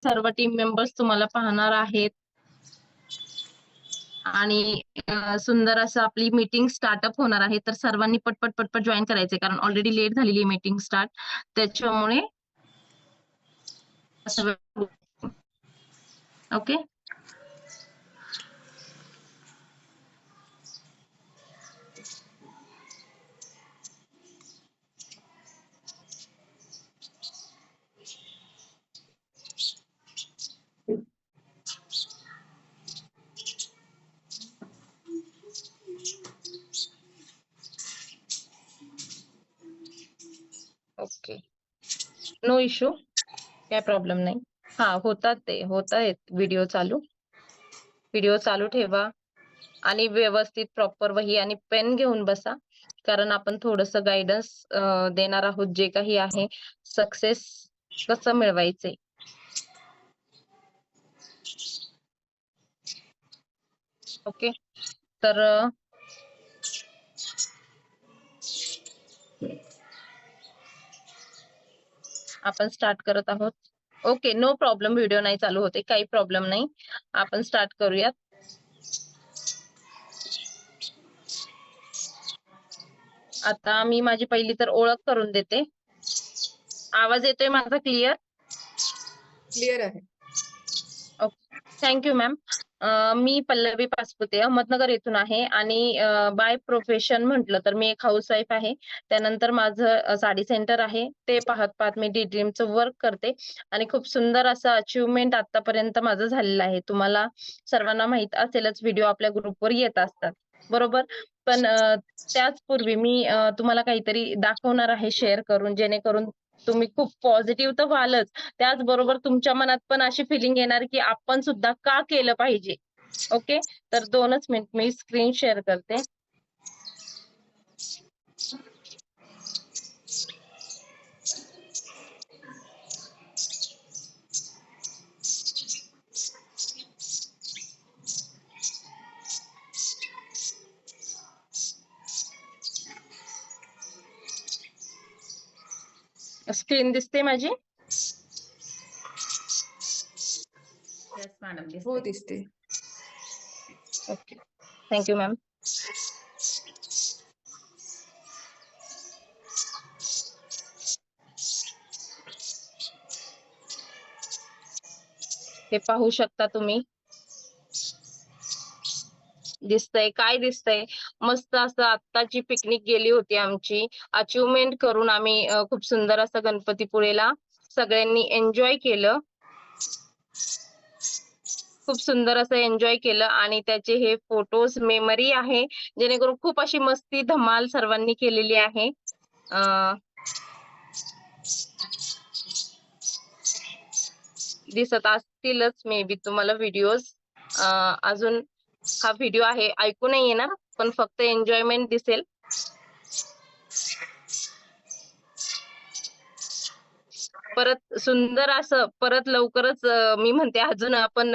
सर्व team members तुम्हाला पाहणार आहेत आणि सुंदर असं आपली मीटिंग स्टार्टअप होणार आहे. तर सर्वांनी पटपट पटपट जॉईन करायचंय, कारण ऑलरेडी लेट झालेली आहे मीटिंग स्टार्ट. त्याच्यामुळे ओके. ओके, नो इश्यू, काय प्रॉब्लेम नाही. हा, होत आहेत व्हिडिओ चालू ठेवा आणि व्यवस्थित प्रॉपर वही आणि पेन घेऊन बसा, कारण आपण थोडंसं गायडन्स देणार आहोत, जे काही आहे सक्सेस कसं मिळवायचे. ओके, तर आपण स्टार्ट करत आहोत. ओके, नो प्रॉब्लेम, व्हिडिओ नाही चालू होते, काही प्रॉब्लेम नाही. आपण स्टार्ट करूयात. आता मी माझी पहिली तर ओळख करून देते. आवाज येतोय माझा क्लिअर? क्लिअर आहे. Okay, thank you ma'am. मी पल्लवी पासपुते अहमदनगर येथून आहे आणि बाय प्रोफेशन म्हटलं तर मी एक हाऊसवाईफ आहे. त्यानंतर माझं साडी सेंटर आहे. ते पाहत पाहत मी ड्रीमचं वर्क करते आणि खूप सुंदर असं अचिव्हमेंट आतापर्यंत माझं झालेलं आहे. तुम्हाला सर्वांना माहित असेलच, व्हिडिओ आपल्या ग्रुपवर येत असतात, बरोबर. पण त्याचपूर्वी मी तुम्हाला काहीतरी दाखवणार आहे शेअर करून, जेणेकरून तुम्ही खूप पॉझिटिव्ह तर व्हालच, त्याचबरोबर तुमच्या मनात पण अशी फिलिंग येणार की आपण सुद्धा का केलं पाहिजे. ओके, तर 2च मिनिट मी स्क्रीन शेअर करते. स्क्रीन दिसते माझी? येस मॅडम, हो, दिसते. Okay, thank you ma'am. हे पाहू शकता तुम्ही. दिसतंय? काय दिसतंय? मस्त असं आत्ताची पिकनिक गेली होती आमची. अचिव्हमेंट करून आम्ही खूप सुंदर असं गणपतीपुळेला सगळ्यांनी एन्जॉय केलं. खूप सुंदर असं एन्जॉय केलं आणि त्याचे हे फोटोज मेमरी आहे, जेणेकरून खूप अशी मस्ती धमाल सर्वांनी केलेली आहे. दिसत असतीलच मे बी तुम्हाला व्हिडिओज. अजून हा व्हिडिओ आहे, ऐकू नाही येणार, पण फक्त एन्जॉयमेंट दिसेल. परत सुंदर असं परत लवकरच मी म्हणते अजून आपण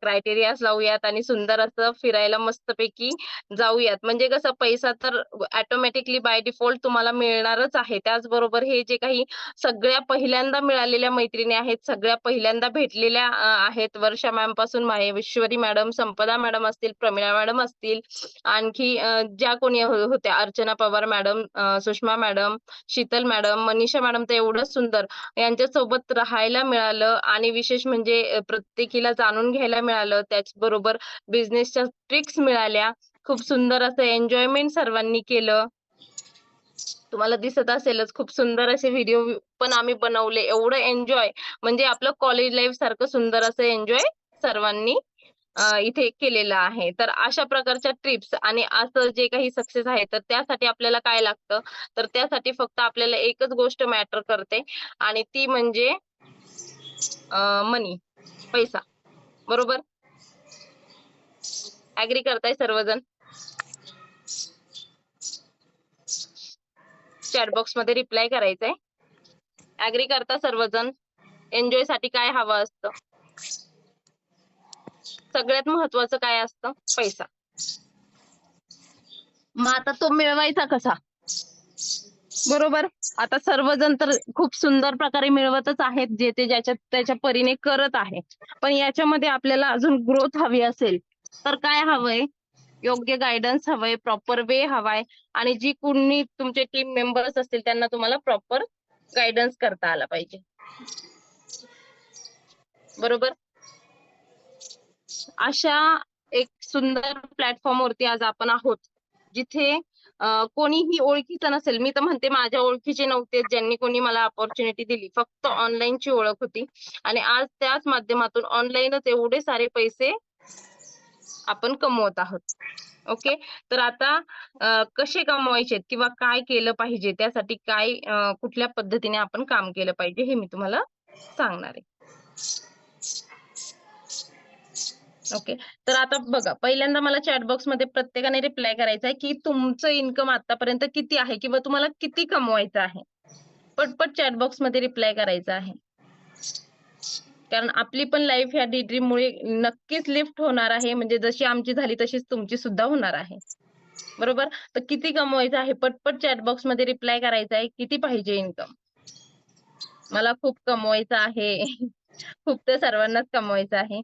क्रायटेरियाज लावूयात आणि सुंदर असं फिरायला मस्तपैकी जाऊयात. म्हणजे कसं, पैसा तर ऑटोमॅटिकली बाय डिफॉल्ट तुम्हाला मिळणारच आहे. त्याचबरोबर हे जे काही सगळ्या पहिल्यांदा मिळालेल्या मैत्रिणी आहेत, सगळ्या पहिल्यांदा भेटलेल्या आहेत. वर्षा मॅम पासून माहेश्वरी मॅडम, संपदा मॅडम असतील, प्रमिळा मॅडम असतील, आणखी ज्या कोणी होत्या, Archana Pawar madam, Sushma madam, Sheetal madam, Manisha madam, तर एवढं सुंदर यांच्यासोबत राहायला मिळालं आणि विशेष म्हणजे प्रत्येकीला जाणून घ्यायला मिळालं. त्याचबरोबर बिझनेसच्या ट्रिक्स मिळाल्या. खूप सुंदर असं एन्जॉयमेंट सर्वांनी केलं. तुम्हाला दिसत असेलच, खूप सुंदर असे व्हिडिओ पण आम्ही बनवले. एवढं एन्जॉय म्हणजे आपलं कॉलेज लाईफ सारखं सुंदर असं एन्जॉय सर्वांनी इथे केलेलं आहे. तर अशा प्रकारच्या ट्रिप्स आणि असं जे काही सक्सेस आहे, तर त्यासाठी आपल्याला काय लागतं, तर त्यासाठी फक्त आपल्याला एकच गोष्ट मॅटर करते आणि ती म्हणजे मनी, पैसा, बरोबर. ऍग्री करताय सर्वजण? चॅट बॉक्स मध्ये रिप्लाय करायचंय. ऍग्री करता सर्वजण? एन्जॉय साठी काय हवं असतं? सगळ्यात महत्वाचं काय असतं? पैसा. मग आता तो मिळवायचा कसा? बरोबर. आता सर्वजण तर खूप सुंदर प्रकारे मिळवतच आहेत, जे ते ज्याच्या त्याच्या परीने करत आहे. पण याच्यामध्ये आपल्याला अजून ग्रोथ हवी असेल, तर काय हवंय? योग्य गाईडन्स हवंय, प्रॉपर वे हवाय आणि जी कोणी तुमचे टीम मेंबर्स असतील त्यांना तुम्हाला प्रॉपर गाईडन्स करता आला पाहिजे. बरोबर? अशा एक सुंदर प्लॅटफॉर्मवरती आज आपण आहोत, जिथे कोणीही ओळखीचं नसेल. मी तर म्हणते माझ्या ओळखीचे नव्हते ज्यांनी कोणी मला अपॉर्च्युनिटी दिली. फक्त ऑनलाईनची ओळख होती आणि आज त्याच माध्यमातून ऑनलाईनच एवढे सारे पैसे आपण कमवत आहोत. ओके. तर आता कसे कमवायचे किंवा काय केलं पाहिजे, त्यासाठी काय कुठल्या पद्धतीने आपण काम केलं पाहिजे हे मी तुम्हाला सांगणार आहे. ओके. तर आता बघा, पहिल्यांदा मला चॅट बॉक्समध्ये प्रत्येकाने रिप्लाय करायचा आहे, की तुमचं इन्कम आतापर्यंत किती आहे किंवा तुम्हाला किती कमवायचं आहे. पटपट चॅट बॉक्समध्ये रिप्लाय करायचा आहे. कारण आपली पण लाईफ ह्या ड्रीममुळे नक्कीच लिफ्ट होणार आहे. म्हणजे जशी आमची झाली तशीच तुमची सुद्धा होणार आहे. बरोबर? तर किती कमवायचं आहे? पटपट चॅट बॉक्समध्ये रिप्लाय करायचा आहे. किती पाहिजे इन्कम? मला खूप कमवायचं आहे. खूप तर सर्वांनाच कमवायचं आहे.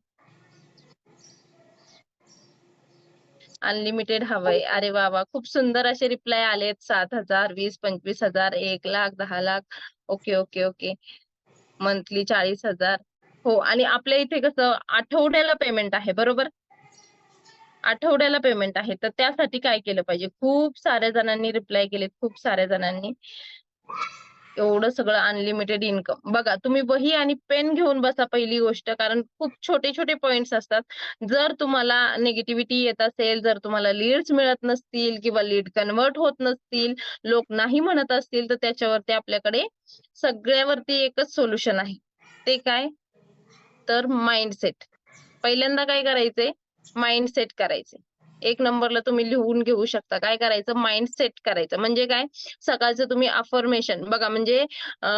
अनलिमिटेड हवंय. अरे वा वा, खूप सुंदर असे रिप्लाय आलेत. 7,000, 20, 25,000, 1,00,000, 10,00,000. Okay okay okay. मंथली 40,000. हो, आणि आपल्या इथे कसं आठवड्याला पेमेंट आहे, बरोबर? आठवड्याला पेमेंट आहे. तर त्यासाठी काय केलं पाहिजे? खूप साऱ्या जणांनी रिप्लाय केलेत, खूप साऱ्या जणांनी. एवढं सगळं अनलिमिटेड इन्कम. बघा, तुम्ही वही आणि पेन घेऊन बसा पहिली गोष्ट, कारण खूप छोटे-छोटे पॉइंट्स असतात. जर तुम्हाला निगेटिव्हिटी येत असेल, जर तुम्हाला लीड्स मिळत नसतील किंवा लीड कन्व्हर्ट होत नसतील, लोक नाही म्हणत असतील, तर त्याच्यावरती आपल्याकडे सगळ्यावरती एकच सोल्युशन आहे. ते काय? तर माइंडसेट. पहिल्यांदा काय करायचंय? माइंडसेट करायचे. एक नंबरला तुम्ही लिहून घेऊ शकता. काय करायचं? माइंडसेट करायचं. म्हणजे काय? सकाळचं तुम्ही अफर्मेशन बघा, म्हणजे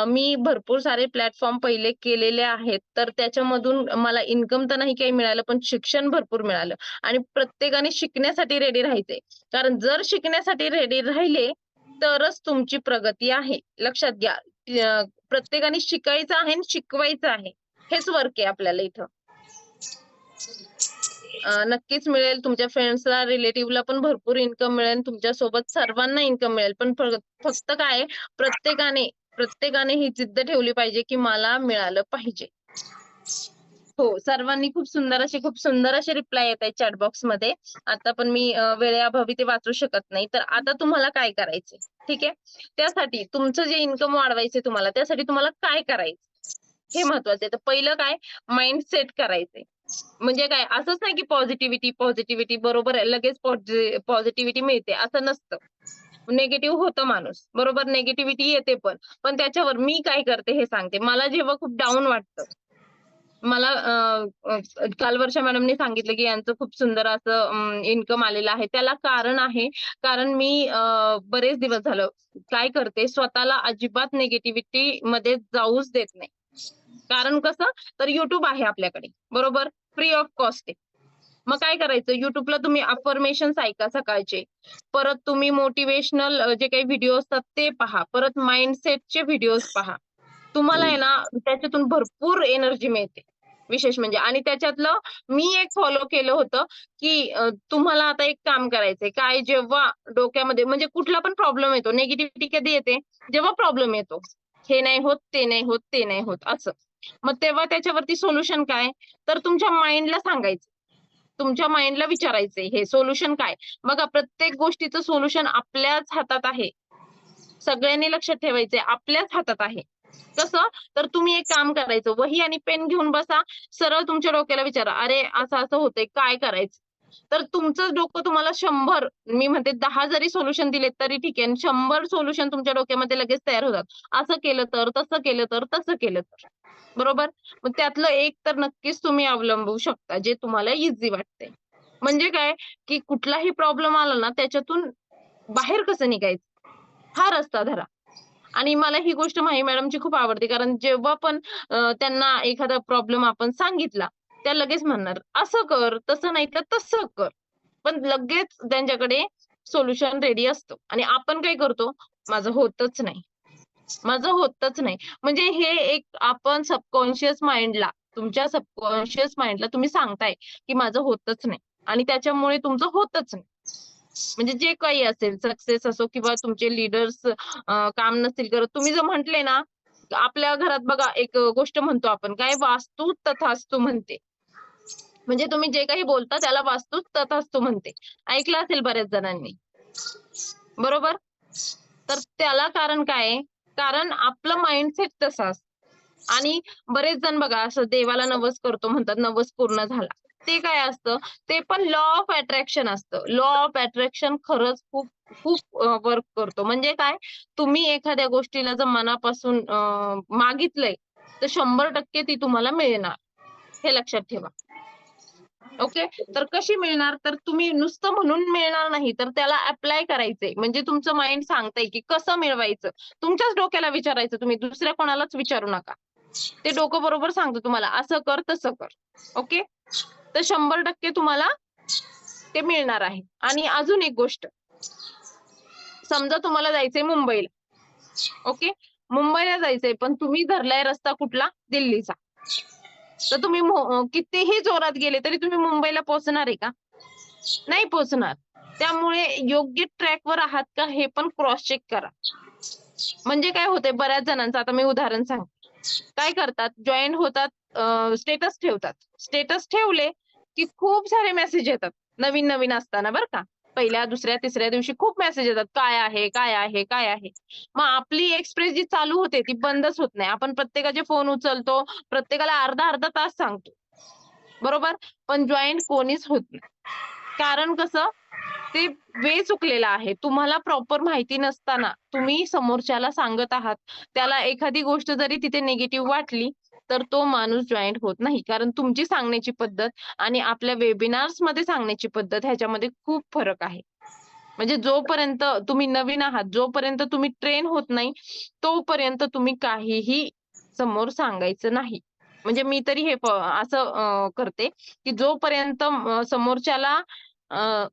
मी भरपूर सारे प्लॅटफॉर्म पहिले केलेले आहेत. तर त्याच्यामधून मला इन्कम तर नाही काही मिळालं, पण शिक्षण भरपूर मिळालं आणि प्रत्येकाने शिकण्यासाठी रेडी राहायचंय. कारण जर शिकण्यासाठी रेडी राहिले, तरच तुमची प्रगती आहे. लक्षात घ्या. प्रत्येकाने शिकायचं आहे आणि शिकवायचं आहे. हेच वर्क आहे आपल्याला इथं. नक्कीच मिळेल. तुमच्या फ्रेंड्सला, रिलेटिव्हला पण भरपूर इन्कम मिळेल. तुमच्यासोबत सर्वांना इन्कम मिळेल. पण फक्त काय आहे, प्रत्येकाने ही जिद्द ठेवली पाहिजे, की मला मिळालं पाहिजे. हो, सर्वांनी खूप सुंदर असे रिप्लाय येत आहेत चॅट बॉक्समध्ये. आता पण मी वेळेअभावी ते वाचू शकत नाही. तर आता तुम्हाला काय करायचंय? ठीक आहे. त्यासाठी तुमचं जे इन्कम वाढवायचंय तुम्हाला, त्यासाठी तुम्हाला काय करायचं? हे महत्वाचं आहे. तर पहिलं काय? माइंड सेट करायचंय. म्हणजे काय? असंच नाही की पॉझिटिव्हिटी बरोबर आहे. लगेच पॉझिटिव्हिटी मिळते असं नसतं. निगेटिव्ह होतं माणूस. बरोबर, निगेटिव्हिटी येते पण. पण त्याच्यावर मी काय करते हे सांगते. मला जेव्हा खूप डाऊन वाटतं, मला काल वर्षा मॅडमनी सांगितलं, की यांचं खूप सुंदर असं इन्कम आलेलं आहे. त्याला कारण आहे, कारण मी बरेच दिवस झालं काय करते, स्वतःला अजिबात निगेटिव्हिटीमध्ये जाऊच देत नाही. कारण कसं? तर YouTube आहे आपल्याकडे, बरोबर? फ्री ऑफ कॉस्ट आहे. मग काय करायचं? YouTubeला तुम्ही अफर्मेशन्स ऐका सकाळचे. परत तुम्ही मोटिव्हेशनल जे काही व्हिडिओ असतात ते पहा. परत माइंडसेटचे व्हिडिओज पहा. तुम्हाला आहे ना त्याच्यातून भरपूर एनर्जी मिळते. विशेष म्हणजे, आणि त्याच्यातलं मी एक फॉलो केलं होतं, की तुम्हाला आता एक काम करायचंय. काय? जेव्हा डोक्यामध्ये म्हणजे कुठला पण प्रॉब्लेम येतो, निगेटिव्हिटी कधी येते? जेव्हा प्रॉब्लेम येतो. हे नाही होत, ते नाही होत, ते नाही होत असं. मग तेव्हा त्याच्यावरती सोल्युशन काय? तर तुमच्या माइंडला सांगायचं. तुमच्या माइंडला विचारायचंय हे सोल्युशन काय? बघा, प्रत्येक गोष्टीचं सोल्युशन आपल्याच हातात आहे. सगळ्यांनी लक्षात ठेवायचंय, आपल्याच हातात आहे. कसं? तर तुम्ही एक काम करायचं, वही आणि पेन घेऊन बसा. सरळ तुमच्या डोक्याला विचारा, "अरे, असं-असं होतंय, काय करायचं?" तर तुमचं डोकं तुम्हाला 100, मी म्हणते 10 जरी सोल्युशन दिलेत तरी ठीक आहे. 100 सोल्युशन तुमच्या डोक्यामध्ये लगेच तयार होतात. असं केलं तर, तसं केलं तर, तसं केलं तर. बरोबर? मग त्यातलं एक तर नक्कीच तुम्ही अवलंबू शकता, जे तुम्हाला ईझी वाटतंय. म्हणजे काय, की कुठलाही प्रॉब्लेम आला ना, त्याच्यातून बाहेर कसं निघायचं? हा रस्ता धरा. आणि मला ही गोष्ट माही मॅडमची खूप आवडते, कारण जेव्हा पण त्यांना एखादा प्रॉब्लेम आपण सांगितला, त्या लगेच म्हणणार, "असं कर, तसं नाही तर तसं कर." पण लगेच त्यांच्याकडे सोल्युशन रेडी असतो आणि आपण काय करतो, माझं होतच नाही. माझं होतच नाही. म्हणजे हे एक आपण सबकॉन्शियस माइंडला, तुमच्या सबकॉन्शियस माइंडला तुम्ही सांगताय की माझं होतच नाही आणि त्याच्यामुळे तुमचं होतच नाही. म्हणजे जे काही असेल, सक्सेस असो किंवा तुमचे लीडर्स काम नसतील करत. तुम्ही जर म्हटले ना, आपल्या घरात बघा एक गोष्ट म्हणतो आपण, काय वास्तू तथास्तु म्हणते. म्हणजे तुम्ही जे काही बोलता त्याला वास्तू तथास्तु म्हणते. ऐकलं असेल बऱ्याच जणांनी. बरोबर? तर त्याला कारण काय आहे? कारण आपलं माइंडसेट तसं असतं. आणि बरेच जण बघा असं देवाला नवस करतो म्हणतात, नवस पूर्ण झाला. ते काय असतं? ते पण लॉ ऑफ अट्रॅक्शन असतं. लॉ ऑफ अट्रॅक्शन खरंच खूप खूप वर्क करतो. म्हणजे काय? तुम्ही एखाद्या गोष्टीला जर मनापासून मागितलंय, तर 100% ती तुम्हाला मिळणार. हे लक्षात ठेवा. ओके. तर कशी मिळणार? तर तुम्ही नुसतं म्हणून मिळणार नाही, तर त्याला अप्लाय करायचंय. म्हणजे तुमचं माइंड सांगतंय की कसं मिळवायचं. तुमच्याच डोक्याला विचारायचं, तुम्ही दुसऱ्या कोणालाच विचारू नका. ते डोकं बरोबर सांगतं तुम्हाला, असं कर, तसं कर. ओके. तर 100% तुम्हाला ते मिळणार आहे. आणि अजून एक गोष्ट, समजा तुम्हाला जायचंय मुंबईला. ओके. मुंबईला जायचंय, पण तुम्ही धरलाय रस्ता कुठला? दिल्लीचा. तर तुम्ही कितीही जोरात गेले तरी तुम्ही मुंबईला पोहोचणार आहे का? नाही पोहोचणार. त्यामुळे योग्य ट्रॅकवर आहात का हे पण क्रॉस चेक करा. म्हणजे काय होतंय बऱ्याच जणांचं, आता मी उदाहरण सांगते. काय करतात, जॉइन होतात, स्टेटस ठेवतात. स्टेटस ठेवले की खूप सारे मेसेज येतात. नवीन-नवीन असताना बरं का. पहिल्या, दुसऱ्या, तिसऱ्या दिवशी खूप मेसेज येतात. काय आहे? काय आहे? काय आहे? मग आपली एक्सप्रेस जी चालू होते ती बंदच होत नाही. आपण प्रत्येकाचे फोन उचलतो, प्रत्येकाला अर्धा-अर्धा तास सांगतो. बरोबर? पण जॉइन कोणीच होत नाही. कारण कसं? ते वे चुकलेला आहे. तुम्हाला प्रॉपर माहिती नसताना तुम्ही समोरच्याला सांगत आहात. त्याला एखादी गोष्ट जरी तिथे निगेटिव्ह वाटली, तर तो माणूस जॉइन होत नाही. कारण तुमची सांगण्याची पद्धत आणि आपल्या वेबिनार्समध्ये सांगण्याची पद्धत ह्याच्यामध्ये खूप फरक आहे. म्हणजे जोपर्यंत तुम्ही नवीन आहात, जोपर्यंत तुम्ही ट्रेन होत नाही, तोपर्यंत तुम्ही काहीही समोर सांगायचं नाही. म्हणजे मी तरी हे असं करते, की जोपर्यंत समोरच्याला अ,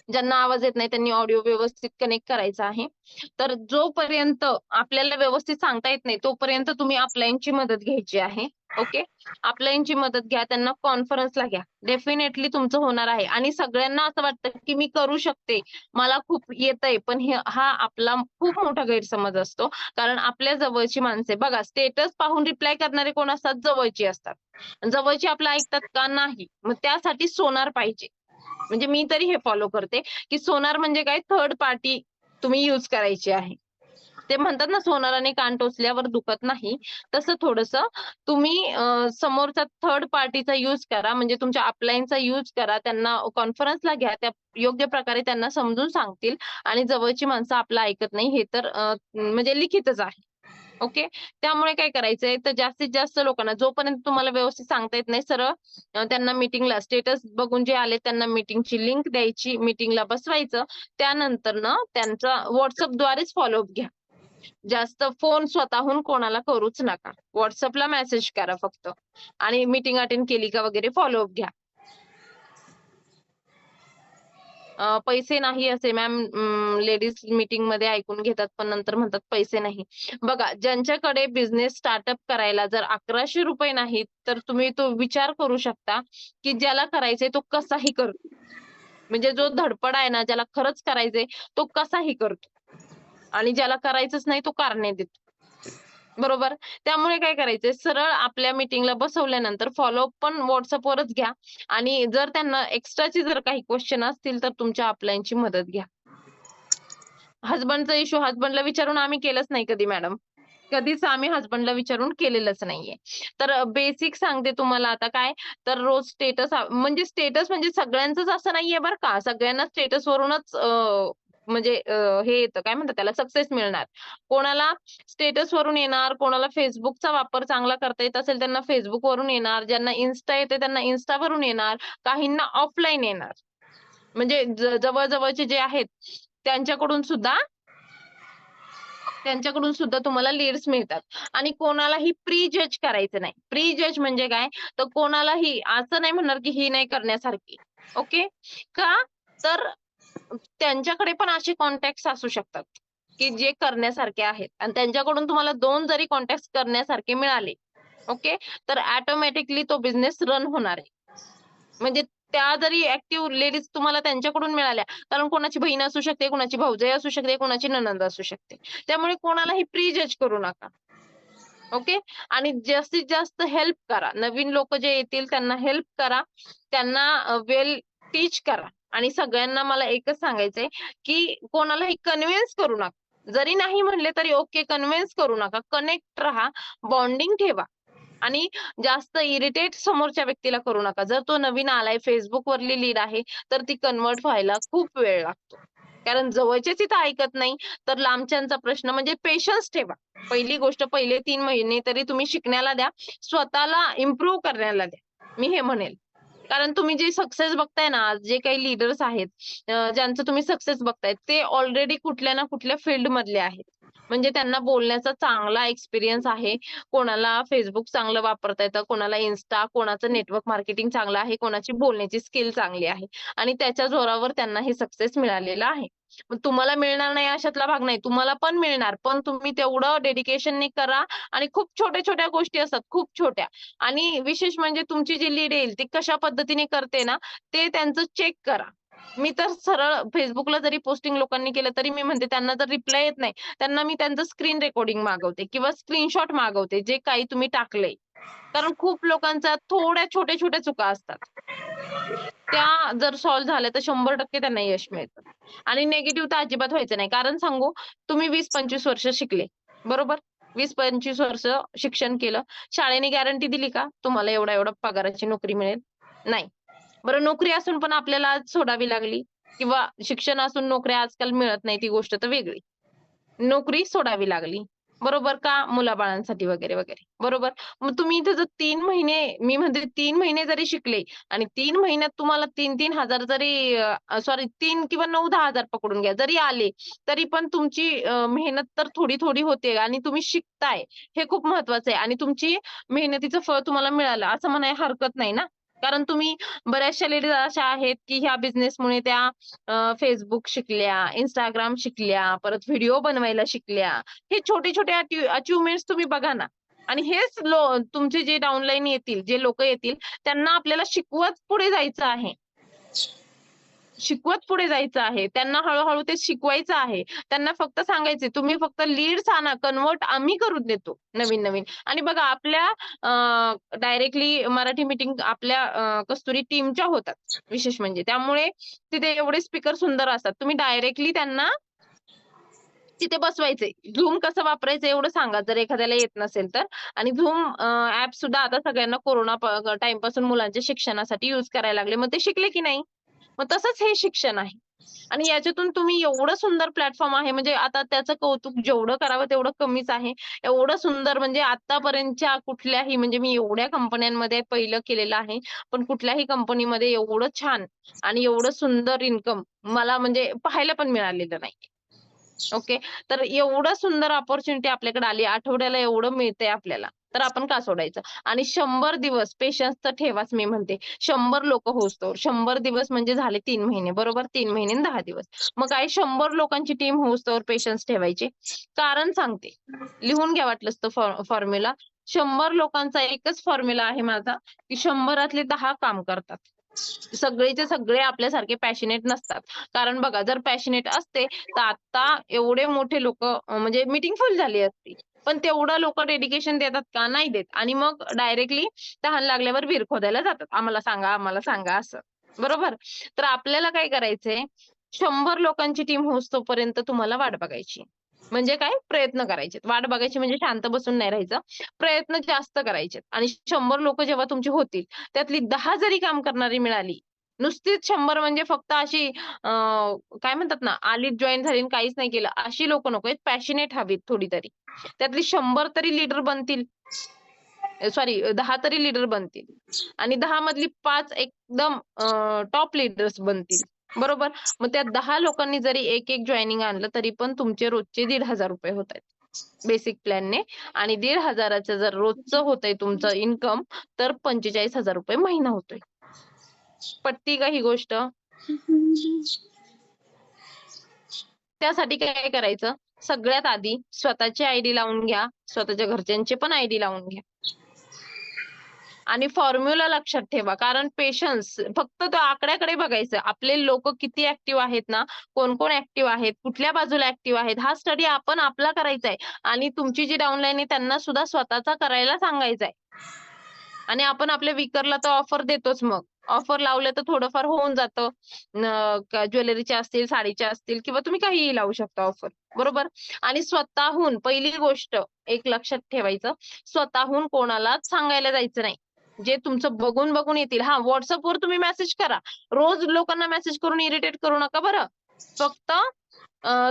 ज्यांना आवाज येत नाही त्यांनी ऑडिओ व्यवस्थित कनेक्ट करायचा आहे. तर जोपर्यंत आपल्याला व्यवस्थित सांगता येत नाही, तोपर्यंत तुम्ही अपलाईनची मदत घ्यायची आहे. ओके. अपलाईनची मदत घ्या, त्यांना कॉन्फरन्सला घ्या. डेफिनेटली तुमचं होणार आहे. आणि सगळ्यांना असं वाटतं, की मी करू शकते, मला खूप येतंय. पण हा आपला खूप मोठा गैरसमज असतो. कारण आपल्या जवळची माणसे बघा, स्टेटस पाहून रिप्लाय करणारे कोण असतात? जवळची असतात. जवळची आपलं ऐकतात का? नाही. मग त्यासाठी सोनार पाहिजे. म्हणजे मी तरी हे फॉलो करते, की सोनार म्हणजे काय, थर्ड पार्टी तुम्ही यूज करायची आहे. ते म्हणतात ना, सोनाराने कान टोचल्यावर दुखत नाही. तसं थोडंसं तुम्ही समोरचा थर्ड पार्टीचा यूज करा. म्हणजे तुमच्या अपलाईनचा यूज करा. त्यांना कॉन्फरन्सला घ्या. त्या योग्य प्रकारे त्यांना समजून सांगतील आणि जवळची माणसं आपलं ऐकत नाही हे तर म्हणजे लिखितच आहे. ओके. त्यामुळे काय करायचंय, तर जास्तीत जास्त लोकांना जोपर्यंत तुम्हाला व्यवस्थित सांगता येत नाही, सरळ त्यांना मीटिंगला स्टेटस बघून जे आले त्यांना मीटिंगची लिंक द्यायची, मीटिंगला बसवायचं. त्यानंतर ना त्यांचा WhatsAppद्वारेच फॉलोअप घ्या. जास्त फोन स्वतःहून कोणाला करूच नका. WhatsAppला मेसेज करा फक्त आणि मीटिंग अटेंड केली का वगैरे फॉलोअप घ्या. पैसे नाही असे मॅम, लेडीज मीटिंगमध्ये ऐकून घेतात, पण नंतर म्हणतात पैसे नाही. बघा, ज्यांच्याकडे बिझनेस स्टार्टअप करायला जर ₹1100 नाहीत, तर तुम्ही तो विचार करू शकता, की ज्याला करायचंय तो कसाही करतो. म्हणजे जो धडपड आहे ना, ज्याला खरंच करायचंय तो कसाही करतो. आणि ज्याला करायचंच नाही तो कारणे देतो. बरोबर. त्यामुळे काय करायचंय, सरळ आपल्या मीटिंगला बसवल्यानंतर फॉलोअप पण WhatsAppवरच घ्या आणि जर त्यांना एक्स्ट्राचे जर काही क्वेश्चन असतील, तर तुमच्या अपलाईनची मदत घ्या. हसबंडचा इश्यू हसबंडला विचारून आम्ही केलंच नाही कधी मॅडम. कधीच आम्ही हसबंडला विचारून केलेलंच नाहीये. तर बेसिक सांगते तुम्हाला आता काय, तर रोज स्टेटस म्हणजे स्टेटस म्हणजे सगळ्यांचंच असं नाहीये बरं का. सगळ्यांना स्टेटसवरूनच म्हणजे हे येतं काय म्हणतात त्याला, सक्सेस मिळणार. कोणाला स्टेटसवरून येणार, कोणाला Facebookचा वापर चांगला करता येत असेल त्यांना Facebookवरून येणार, ज्यांना Insta येते त्यांना Instaवरून येणार, काहींना ऑफलाईन येणार. म्हणजे जवळ-जवळचे जे आहेत त्यांच्याकडून सुद्धा तुम्हाला लीड्स मिळतात. आणि कोणालाही प्री जज करायचं नाही. प्री जज म्हणजे काय? तर कोणालाही असं नाही म्हणणार, की ही नाही करण्यासारखी. ओके. का तर त्यांच्याकडे पण असे कॉन्टॅक्ट असू शकतात की जे करण्यासारखे आहेत आणि त्यांच्याकडून तुम्हाला 2 जरी कॉन्टॅक्ट करण्यासारखे मिळाले, ओके, तर ऑटोमॅटिकली तो बिझनेस रन होणार आहे. म्हणजे त्या जरी ऍक्टिव्ह लेडीज तुम्हाला त्यांच्याकडून मिळाल्या, कारण कोणाची बहीण असू शकते, कोणाची भाऊजाई असू शकते, कोणाची नणंद असू शकते. त्यामुळे कोणालाही प्रीजज करू नका. ओके. आणि जास्तीत जास्त हेल्प करा. नवीन लोक जे येतील त्यांना हेल्प करा. त्यांना वेल टीच करा. आणि सगळ्यांना मला एकच सांगायचंय, की कोणालाही कन्व्हिन्स करू नका. जरी नाही म्हणले तरी ओके, कन्व्हिन्स करू नका. कनेक्ट राहा, बॉन्डिंग ठेवा. आणि जास्त इरिटेट समोरच्या व्यक्तीला करू नका. जर तो नवीन आलाय, Facebookवरली लीड आहे, तर ती कन्व्हर्ट व्हायला खूप वेळ लागतो. कारण जवळचेच इथं ऐकत नाही, तर लांबच्यांचा प्रश्न म्हणजे पेशन्स ठेवा. पहिली गोष्ट पहिले 3 महिने तरी तुम्ही शिकण्याला द्या. स्वतःला इम्प्रूव्ह करण्याला द्या. मी हे म्हणेल. कारण तुम्ही जे सक्सेस बघताय ना, आज जे काही लीडर्स आहेत, ज्यांचं तुम्ही सक्सेस बघताय, ते ऑलरेडी कुठल्या ना कुठल्या फील्डमधले आहेत. म्हणजे त्यांना बोलण्याचा चांगला एक्सपिरियन्स आहे. कोणाला Facebook चांगलं वापरता येतं, कोणाला Insta, कोणाचं नेटवर्क मार्केटिंग चांगलं आहे, कोणाची बोलण्याची स्किल चांगली आहे आणि त्याच्या जोरावर त्यांना हे सक्सेस मिळालेलं आहे. मग तुम्हाला मिळणार नाही अशातला भाग नाही. तुम्हाला पण मिळणार. पण तुम्ही तेवढं डेडिकेशनने करा आणि खूप छोट्या-छोट्या गोष्टी असतात, खूप छोट्या. आणि विशेष म्हणजे तुमची जी लीड येईल ती कशा पद्धतीने करते ना, ते त्यांचं चेक करा. मी तर सरळ Facebookला जरी पोस्टिंग लोकांनी केलं तरी मी म्हणते त्यांना जर रिप्लाय येत नाही, त्यांना मी त्यांचं स्क्रीन रेकॉर्डिंग मागवते किंवा स्क्रीनशॉट मागवते, जे काही तुम्ही टाकलंय. कारण खूप लोकांच्या थोड्या छोट्या-छोट्या चुका असतात. त्या जर सॉल्व्ह झाल्या तर 100% त्यांना यश मिळतं. आणि निगेटिव्ह तर अजिबात व्हायचं नाही. कारण सांगू, तुम्ही 20-25 वर्ष शिकले, बरोबर? 20-25 वर्ष शिक्षण केलं. शाळेने गॅरंटी दिली का तुम्हाला एवढा-एवढा पगाराची नोकरी मिळेल? नाही. बरं, नोकरी असून पण आपल्याला आज सोडावी लागली किंवा शिक्षण असून नोकऱ्या आजकाल मिळत नाही ती गोष्ट तर वेगळी. नोकरी सोडावी लागली. बरोबर का? मुलाबाळांसाठी वगैरे, वगैरे. बरोबर? मग तुम्ही इथे जर 3 महिने मी म्हणते 3 महिने जरी शिकले आणि 3 महिन्यात तुम्हाला 3-3 हजार जरी सॉरी 3 किंवा 9-10 हजार पकडून घ्या, जरी आले, तरी पण तुमची मेहनत तर थोडी-थोडी होते आणि तुम्ही शिकताय. हे खूप महत्वाचं आहे आणि तुमची मेहनतीचं फळ तुम्हाला मिळालं असं म्हणायला हरकत नाही ना. कारण तुम्ही बऱ्याचशा लेडीज अशा आहेत, की ह्या बिझनेसमुळे त्या Facebook शिकल्या, Instagram शिकल्या, परत व्हिडिओ बनवायला शिकल्या. हे छोटे-छोटे अचीव्हमेंट्स तुम्ही बघा ना. आणि हेच तुमचे जे डाउनलाईन येतील, जे लोकं येतील, त्यांना आपल्याला शिकवत पुढे जायचं आहे. शिकवत पुढे जायचं आहे. त्यांना हळू ते शिकवायचं आहे. त्यांना फक्त सांगायचे, तुम्ही फक्त लीड्स आणा, कन्व्हर्ट आम्ही करून देतो नवीन-नवीन. आणि बघा आपल्या डायरेक्टली मराठी मीटिंग आपल्या कस्तुरी टीमच्या होतात विशेष म्हणजे. त्यामुळे तिथे एवढे स्पीकर सुंदर असतात. तुम्ही डायरेक्टली त्यांना तिथे बसवायचे. Zoom कसं वापरायचं एवढं सांगा, जर एखाद्याला येत नसेल तर. आणि Zoom ॲप सुद्धा आता सगळ्यांना कोरोना टाईमपासून मुलांच्या शिक्षणासाठी यूज करायला लागले. मग ते शिकले की नाही? मग तसंच हे शिक्षण आहे. आणि याच्यातून तुम्ही एवढं सुंदर प्लॅटफॉर्म आहे, म्हणजे आता त्याचं कौतुक जेवढं करावं तेवढं कमीच आहे. एवढं सुंदर म्हणजे आतापर्यंतच्या कुठल्याही म्हणजे मी एवढ्या कंपन्यांमध्ये पहिलं केलेलं आहे. पण कुठल्याही कंपनीमध्ये एवढं छान आणि एवढं सुंदर इन्कम मला म्हणजे पाहायला पण मिळालेलं नाही. ओके. तर एवढं सुंदर अपॉर्च्युनिटी आपल्याकडे आली. आठवड्याला एवढं मिळतंय आपल्याला. तर आपण का सोडायचं? आणि 100 दिवस पेशन्स तर ठेवाच मी म्हणते. 100 लोकं होईस्तोवर. 100 दिवस म्हणजे झाले 3 महिने बरोबर? 3 महिने आणि 10 दिवस. मग काय 100 लोकांची टीम होईस्तोवर पेशन्स ठेवायचे. कारण सांगते. लिहून घ्या वाटलंस तर फॉर्म्युला. 100 लोकांचा एकच फॉर्म्युला आहे माझा, की 100रातले 10 काम करतात. सगळेचे सगळे आपल्यासारखे पॅशनेट नसतात. कारण बघा जर पॅशनेट असते, तर आता एवढे मोठे लोकं म्हणजे मीटिंग फुल झाली असती. पण तेवढं लोकं डेडिकेशन देतात का? नाही देत. आणि मग डायरेक्टली तहान लागल्यावर विहीर खोदायला जातात. आम्हाला सांगा असं. बरोबर? तर आपल्याला काय करायचंय, 100 लोकांची टीम होईस्तोपर्यंत तुम्हाला वाट बघायची. म्हणजे काय? प्रयत्न करायचे. वाट बघायची म्हणजे शांत बसून नाही राहायचं. प्रयत्न जास्त करायचे आणि 100 लोकं जेव्हा तुमची होतील, त्यातली 10 जरी काम करणारी मिळाली, नुसतीच 100 म्हणजे फक्त अशी काय म्हणतात ना, आलीत जॉइन झाली आणि काहीच नाही केलं, अशी लोकं नकोयत. पॅशनेट हवीत थोडी तरी. त्यातली 100 तरी लीडर बनतील. सॉरी 10 तरी लीडर बनतील आणि 10 मधली 5 एकदम टॉप लीडर्स बनतील. बरोबर? मग त्या 10 लोकांनी जरी एक जॉइनिंग आणलं, तरी पण तुमचे रोजचे ₹1,500 होतायत. बेसिक प्लॅनने. आणि 1,500चं जर रोजचं होतंय तुमचं इन्कम, तर ₹45,000 महिना होतोय. पटती का ही गोष्ट? त्यासाठी काय करायचं, सगळ्यात आधी स्वतःची आयडी लावून घ्या, स्वतःच्या घरच्यांची पण आयडी लावून घ्या. आणि फॉर्म्युला लक्षात ठेवा, कारण पेशन्स फक्त तो आकड्याकडे बघायचं. आपले लोक किती ऍक्टिव्ह आहेत ना, कोण कोण ऍक्टिव्ह आहेत, कुठल्या बाजूला ऍक्टिव्ह आहेत, हा स्टडी आपण आपला करायचा आहे. आणि तुमची जी डाऊनलाईन आहे त्यांना सुद्धा स्वतःचा करायला सांगायचा आहे. आणि आपण आपल्या विकरला तर ऑफर देतोच. मग ऑफर लावले तर थोडंफार होऊन जातं. ज्वेलरीच्या असतील, साडीच्या असतील किंवा तुम्ही काहीही लावू शकता ऑफर, बरोबर. आणि स्वतःहून पहिली गोष्ट एक लक्षात ठेवायचं, स्वतःहून कोणालाच सांगायला जायचं नाही. जे तुमचं बघून बघून येतील. हा, व्हॉट्सअपवर तुम्ही मेसेज करा, रोज लोकांना मेसेज करून इरिटेट करू नका बरं. फक्त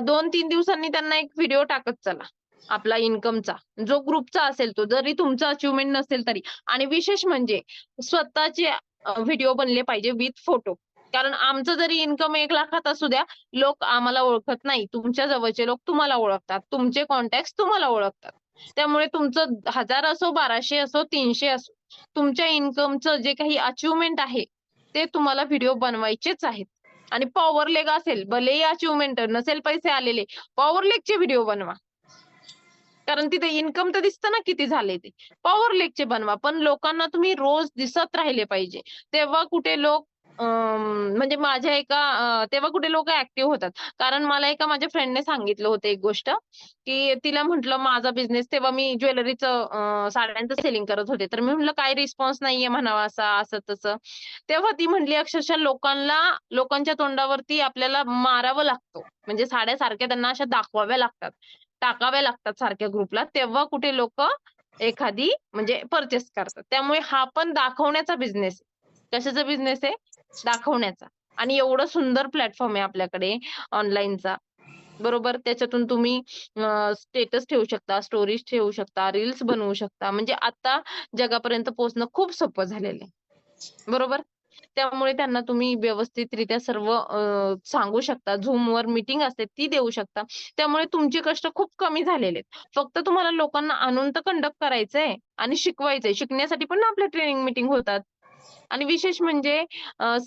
2-3 दिवसांनी त्यांना एक व्हिडिओ टाकत चला आपला इन्कमचा, जो ग्रुपचा असेल तो, जरी तुमचं अचिव्हमेंट नसेल तरी. आणि विशेष म्हणजे स्वतःचे व्हिडिओ बनले पाहिजे विथ फोटो. कारण आमचं जरी इन्कम 1 लाखात असू द्या, लोक आम्हाला ओळखत नाही. तुमच्या जवळचे लोक तुम्हाला ओळखतात, तुमचे कॉन्टॅक्ट तुम्हाला ओळखतात. त्यामुळे तुमचं 1000 असो, 1200 असो, 300 असो, तुमच्या इन्कमचं जे काही अचिव्हमेंट आहे ते तुम्हाला व्हिडिओ बनवायचेच आहेत. आणि पॉवर लेग असेल, भलेही अचिव्हमेंट नसेल पैसे आलेले, पॉवर लेगचे व्हिडिओ बनवा. कारण तिथे इन्कम तर दिसतं ना किती झाले ते. पॉवर लेगचे बनवा, पण लोकांना तुम्ही रोज दिसत राहिले पाहिजे. तेव्हा कुठे लोक म्हणजे माझ्या तेव्हा कुठे लोक ऍक्टिव्ह होतात. कारण मला एका माझ्या फ्रेंडने सांगितलं होतं एक गोष्ट, की तिला म्हटलं माझा बिझनेस, तेव्हा मी ज्वेलरीचं साड्यांचं सेलिंग करत होते. तर मी म्हटलं काय रिस्पॉन्स नाहीये म्हणावा असा, असं तसं. तेव्हा ती म्हटली अक्षरशः लोकांच्या तोंडावरती आपल्याला मारावं लागतं. म्हणजे साड्या सारख्या त्यांना अशा दाखवाव्या लागतात, टाकाव्या लागतात सारख्या ग्रुपला, तेव्हा कुठे लोक एखादी म्हणजे परचेस करतात. त्यामुळे हा पण दाखवण्याचा बिझनेस आहे. कशाचा बिझनेस आहे? दाखवण्याचा. आणि एवढं सुंदर प्लॅटफॉर्म आहे आपल्याकडे ऑनलाईनचा, बरोबर. त्याच्यातून तुम्ही स्टेटस ठेवू शकता, स्टोरीज ठेवू शकता, रील्स बनवू शकता. म्हणजे आता जगापर्यंत पोहोचणं खूप सोपं झालेलं आहे, बरोबर. त्यामुळे त्यांना तुम्ही व्यवस्थितरित्या सर्व सांगू शकता. Zoomवर मीटिंग असते ती देऊ शकता. त्यामुळे तुमचे कष्ट खूप कमी झालेले आहेत. फक्त तुम्हाला लोकांना आणून तर कंडक्ट करायचंय आणि शिकवायचंय. शिकण्यासाठी पण आपल्या ट्रेनिंग मीटिंग होतात. आणि विशेष म्हणजे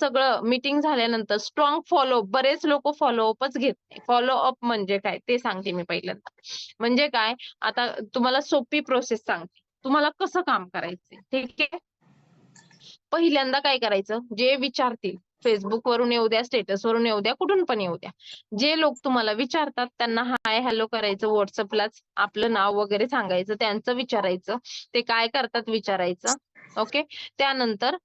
सगळं मीटिंग झाल्यानंतर स्ट्रॉंग फॉलोअप. बरेच लोक फॉलोअपच घेत नाही. फॉलोअप म्हणजे काय ते सांगते मी पहिल्यांदा. म्हणजे काय, आता तुम्हाला सोपी प्रोसेस सांगते. तुम्हाला कसं काम करायचंय, ठीक आहे. पहिल्यांदा काय करायचं, जे विचारतील फेसबुकवरून येऊ द्या, स्टेटसवरून येऊ द्या, कुठून पण येऊ द्या, जे लोक तुम्हाला विचारतात त्यांना हाय हॅलो करायचं. व्हॉट्सअपलाच आपलं नाव वगैरे सांगायचं, त्यांचं विचारायचं, ते काय करतात विचारायचं. ओके. त्यानंतर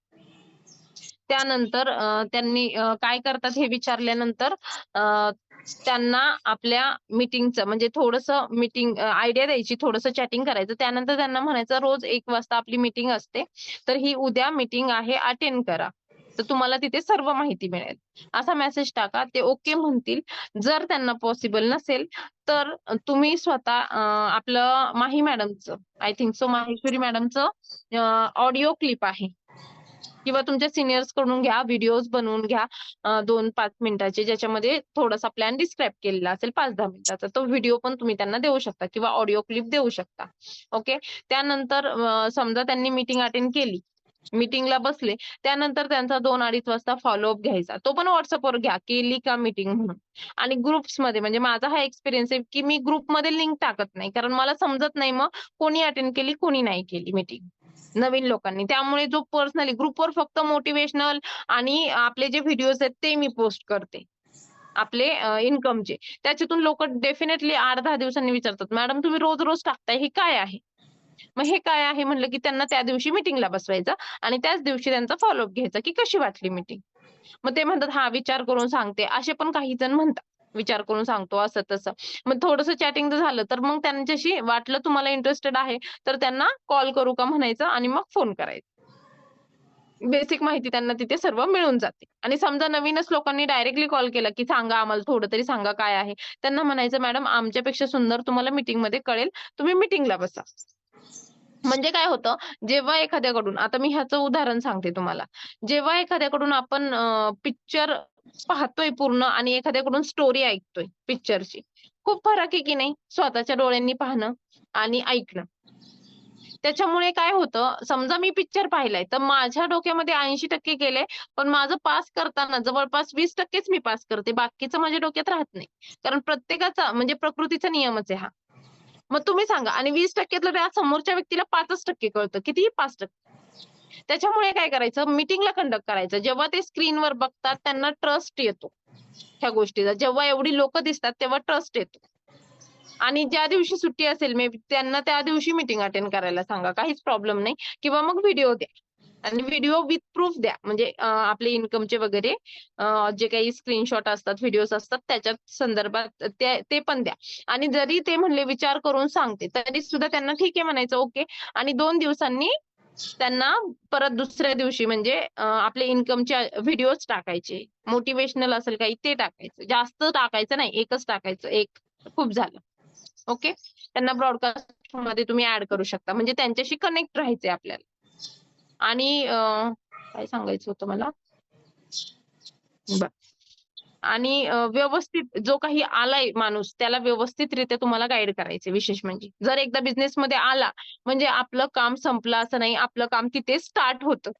त्यानंतर त्यांनी काय करतात हे विचारल्यानंतर त्यांना आपल्या मीटिंगचं म्हणजे थोडंसं मीटिंग आयडिया द्यायची, थोडंसं चॅटिंग करायचं. त्यानंतर त्यांना म्हणायचं रोज 1 वाजता आपली मीटिंग असते, तर ही उद्या मीटिंग आहे, अटेंड करा. तर तुम्हाला तिथे सर्व माहिती मिळेल. असा मेसेज टाका. ते ओके म्हणतील. जर त्यांना पॉसिबल नसेल तर तुम्ही स्वतः आपलं माही मॅडमचं, आय थिंक सो माहेश्वरी मॅडमचं ऑडिओ क्लिप आहे किंवा तुमच्या सिनियर्स कडून घ्या, व्हिडिओज बनवून घ्या 2-5 मिनिटाचे, ज्याच्यामध्ये थोडासा प्लॅन डिस्क्राईब केलेला असेल 5-10 मिनिटाचा. तो व्हिडिओ पण तुम्ही त्यांना देऊ शकता किंवा ऑडिओ क्लिप देऊ शकता. ओके. त्यानंतर समजा त्यांनी मीटिंग अटेंड केली, मीटिंगला बसले, त्यानंतर त्यांचा 2-2:30 वाजता फॉलोअप घ्यायचा. तो पण व्हॉट्सअपवर घ्या, केली का मीटिंग म्हणून. आणि ग्रुप्समध्ये म्हणजे माझा हा एक्सपिरियन्स आहे, की मी ग्रुपमध्ये लिंक टाकत नाही. कारण मला समजत नाही मग कोणी अटेंड केली, कोणी नाही केली मीटिंग नवीन लोकांनी. त्यामुळे जो पर्सनली ग्रुपवर फक्त मोटिवेशनल आणि आपले जे व्हिडिओज आहेत ते मी पोस्ट करते. आपले इन्कमचे. त्याच्यातून लोक डेफिनेटली 8-10 दिवसांनी विचारतात, "मॅडम तुम्ही रोज-रोज टाकताय, हे काय आहे?" मग हे काय आहे म्हणलं, की त्यांना त्या दिवशी मीटिंगला बसवायचं आणि त्याच दिवशी त्यांचा फॉलोअप घ्यायचा, की कशी वाटली मीटिंग. मग ते म्हणतात, "हां, विचार करून सांगते." असे पण काही जण म्हणतात, "विचार करून सांगतो," असं तसं. मग थोडंसं चॅटिंग जर झालं, तर मग त्यांच्याशी वाटलं तुम्हाला इंटरेस्टेड आहे, तर त्यांना कॉल करू का म्हणायचं आणि मग फोन करायचा. बेसिक माहिती त्यांना तिथे सर्व मिळून जाते. आणि समजा नवीनच लोकांनी डायरेक्टली कॉल केला, की सांगा आम्हाला थोडं तरी सांगा काय आहे. त्यांना म्हणायचं, "मॅडम आमच्यापेक्षा सुंदर तुम्हाला मीटिंगमध्ये कळेल. तुम्ही मीटिंगला बसा." म्हणजे काय होतं, जेव्हा एखाद्याकडून आता मी ह्याचं उदाहरण सांगते तुम्हाला. जेव्हा एखाद्याकडून आपण पिक्चर पाहतोय पूर्ण आणि एखाद्याकडून स्टोरी ऐकतोय पिक्चरची, खूप फरक आहे की नाही? स्वतःच्या डोळ्यांनी पाहणं आणि ऐकणं. त्याच्यामुळे काय होतं, समजा मी पिक्चर पाहिलाय, तर माझ्या डोक्यामध्ये 80% गेले, पण माझं पास करताना जवळपास 20%च मी पास करते. बाकीचं माझ्या डोक्यात राहत नाही. कारण प्रत्येकाचा म्हणजे प्रकृतीचा नियमच आहे हा. मग तुम्ही सांगा आणि 20%तलं त्या समोरच्या व्यक्तीला 5% कळतं. किती? 5%. त्याच्यामुळे काय करायचं, मीटिंगला कंडक्ट करायचं. जेव्हा ते स्क्रीनवर बघतात त्यांना ट्रस्ट येतो ह्या गोष्टीचा. जेव्हा एवढी लोकं दिसतात तेव्हा ट्रस्ट येतो. आणि ज्या दिवशी सुट्टी असेल मे बी त्यांना त्या दिवशी मीटिंग अटेंड करायला सांगा. काहीच प्रॉब्लेम नाही. किंवा मग व्हिडिओ द्या. आणि व्हिडिओ विथ प्रूफ द्या. म्हणजे आपले इन्कमचे वगैरे जे काही स्क्रीनशॉट असतात, व्हिडिओज असतात त्याच्या संदर्भात ते पण द्या. आणि जरी ते म्हणले विचार करून सांगते, तरी सुद्धा त्यांना ठीक आहे म्हणायचं ओके. आणि 2 दिवसांनी त्यांना परत दुसऱ्या दिवशी म्हणजे आपले इन्कमचे व्हिडिओज टाकायचे. मोटिव्हेशनल असेल काही ते टाकायचं. जास्त टाकायचं नाही, एकच टाकायचं. एक खूप झालं. ओके. त्यांना ब्रॉडकास्टमध्ये तुम्ही ऍड करू शकता. म्हणजे त्यांच्याशी कनेक्ट राहायचंय आपल्याला. आणि काय सांगायचं होतं मला? बरं. आणि व्यवस्थित जो काही आलाय माणूस त्याला व्यवस्थितरित्या तुम्हाला गाईड करायचे विशेष म्हणजे. जर एकदा बिझनेसमध्ये आला म्हणजे आपलं काम संपलं असं नाही. आपलं काम तिथे स्टार्ट होतं.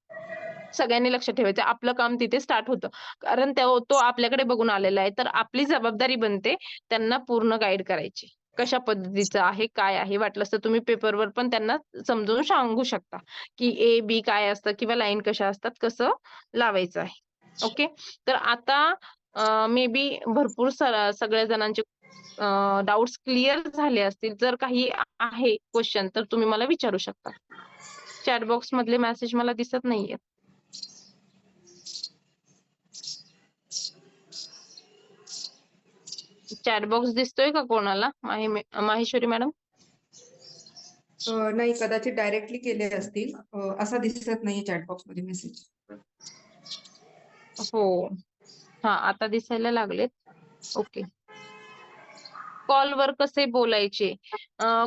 सगळ्यांनी लक्षात ठेवायचं आपलं काम तिथे स्टार्ट होतं. कारण तो आपल्याकडे बघून आलेला आहे. तर आपली जबाबदारी बनते त्यांना पूर्ण गाईड करायची. कशा पद्धतीचं आहे, काय आहे वाटलंस तर तुम्ही पेपरवर पण त्यांना समजावून सांगू शकता, की ए, बी काय असतं किंवा लाईन कशा असतात, कसं लावायचं आहे. ओके. तर आता मे बी भरपूर सगळ्या जणांचे डाउट्स क्लिअर झाले असतील. जर काही आहे क्वेशन तर तुम्ही मला विचारू शकता. चॅट बॉक्स मधले मेसेज मला दिसत नाहीयेत. चॅट बॉक्स दिसतोय का कोणाला? माहेश्वरी मॅडम? नाही, कदाचित डायरेक्टली केले असतील. असा दिसत नाहीये चॅटबॉक्स मध्ये मेसेज. हो. हा, आता दिसायला लागलेत. ओके. कॉलवर कसे बोलायचे?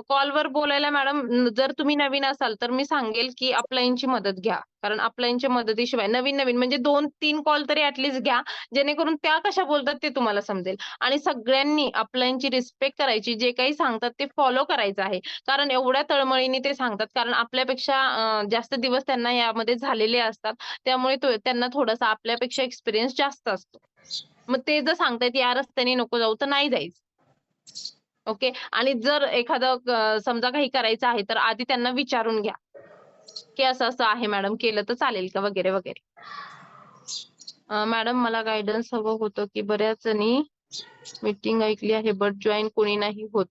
कॉलवर बोलायला मॅडम जर तुम्ही नवीन असाल तर मी सांगेल की अपलाईनची मदत घ्या. कारण अपलाईनच्या मदतीशिवाय नवीन म्हणजे 2-3 कॉल तरी ऍटलीस्ट घ्या. जेणेकरून त्या कशा बोलतात ते तुम्हाला समजेल. आणि सगळ्यांनी अपलाईनची रिस्पेक्ट करायची. जे काही सांगतात ते फॉलो करायचं आहे. कारण एवढ्या तळमळीने ते सांगतात. कारण आपल्यापेक्षा जास्त दिवस त्यांना यामध्ये झालेले असतात. त्यामुळे त्यांना थोडासा आपल्यापेक्षा एक्सपिरियन्स जास्त असतो. मग ते जर सांगतायत या रस्त्याने नको जाऊ तर नाही जायचं. ओके. आणि जर एखादं समजा काही करायचं आहे तर आधी त्यांना विचारून घ्या, की असं-असं आहे मॅडम केलं तर चालेल का? वगैरे, वगैरे. मॅडम मला गाईडन्स हवं होतं, की बऱ्याच जणी मीटिंग ऐकली आहे बट जॉइन कोणी नाही होत.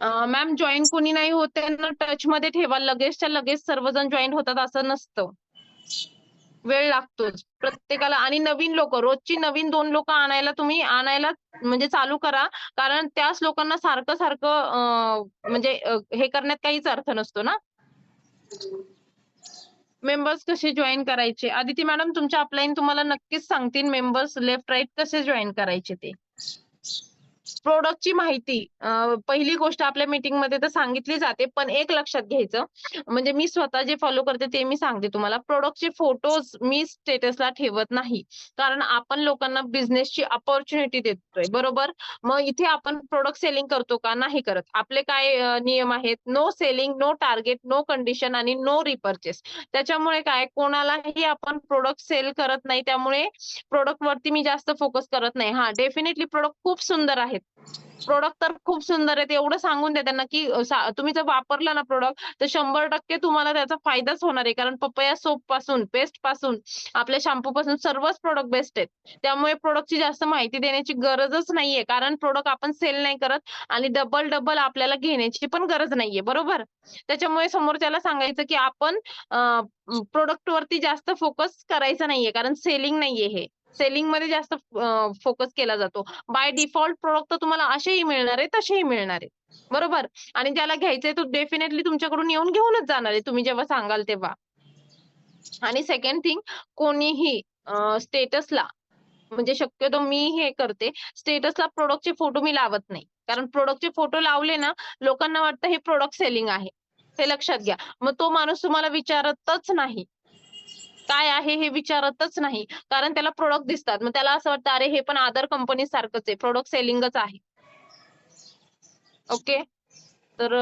मॅम जॉइन कोणी नाही होत त्यांना टचमध्ये ठेवा. लगेचच्या लगेच सर्वजण जॉइन होतात असं नसतं. वेळ लागतोच प्रत्येकाला. आणि नवीन लोकं रोजची नवीन 2 लोकं आणायला म्हणजे चालू करा. कारण त्याच लोकांना सारखं म्हणजे हे करण्यात काहीच अर्थ नसतो ना. मेंबर्स कसे जॉइन करायचे? आदिती मॅडम तुमच्या अपलाईन तुम्हाला नक्कीच सांगतील मेंबर्स लेफ्ट राइट कसे जॉइन करायचे ते. प्रॉडक्टची माहिती पहिली गोष्ट आपल्या मीटिंगमध्ये तर सांगितली जाते. पण एक लक्षात घ्यायचं, म्हणजे मी स्वतः जे फॉलो करते ते मी सांगते तुम्हाला. प्रॉडक्टचे फोटोज मी स्टेटसला ठेवत नाही. कारण आपण लोकांना बिझनेसची अपॉर्च्युनिटी देतोय, बरोबर? मग इथे आपण प्रॉडक्ट सेलिंग करतो का? नाही करत. आपले काय नियम आहेत? No selling, no target, no condition आणि नो रिपर्चेस. त्याच्यामुळे काय कोणालाही आपण प्रॉडक्ट सेल करत नाही. त्यामुळे प्रॉडक्ट वरती मी जास्त फोकस करत नाही. हां, डेफिनेटली प्रॉडक्ट खूप सुंदर आहेत. प्रॉडक्ट तर खूप सुंदर आहेत. एवढं सांगून द्या त्यांना, की तुम्ही जर वापरला ना प्रॉडक्ट तर 100% तुम्हाला त्याचा फायदाच होणार आहे. कारण पपया सोप पासून, पेस्ट पासून, आपल्या शॅम्पू पासून सर्वच प्रॉडक्ट बेस्ट आहेत. त्यामुळे प्रॉडक्टची जास्त माहिती देण्याची गरजच नाहीये. कारण प्रॉडक्ट आपण सेल नाही करत आणि डबल आपल्याला घेण्याची पण गरज नाहीये, बरोबर? त्याच्यामुळे समोरच्याला सांगायचं, की आपण वरती जास्त फोकस करायचा नाहीये. कारण सेलिंग नाहीये हे. सेलिंगमध्ये जास्त फोकस केला जातो. बाय डिफॉल्ट प्रॉडक्ट तर तुम्हाला असेही मिळणार आहे, तसेही मिळणार आहे. बरोबर? आणि ज्याला घ्यायचंय तो डेफिनेटली तुमच्याकडून येऊन घेऊनच जाणार आहे, तुम्ही जेव्हा सांगाल तेव्हा. आणि सेकंड थिंग कोणीही स्टेटसला म्हणजे शक्यतो मी हे करते, स्टेटसला प्रॉडक्टचे फोटो मी लावत नाही. कारण प्रॉडक्टचे फोटो लावले ना, लोकांना वाटतं हे प्रॉडक्ट सेलिंग आहे. हे लक्षात घ्या. मग तो माणूस तुम्हाला विचारतच नाही. काय आहे हे विचारतच नाही. कारण त्याला प्रॉडक्ट दिसतात. मग त्याला असं वाटतं, अरे हे पण अदर कंपनी सारखंच आहे. प्रॉडक्ट सेलिंगच आहे. ओके. तर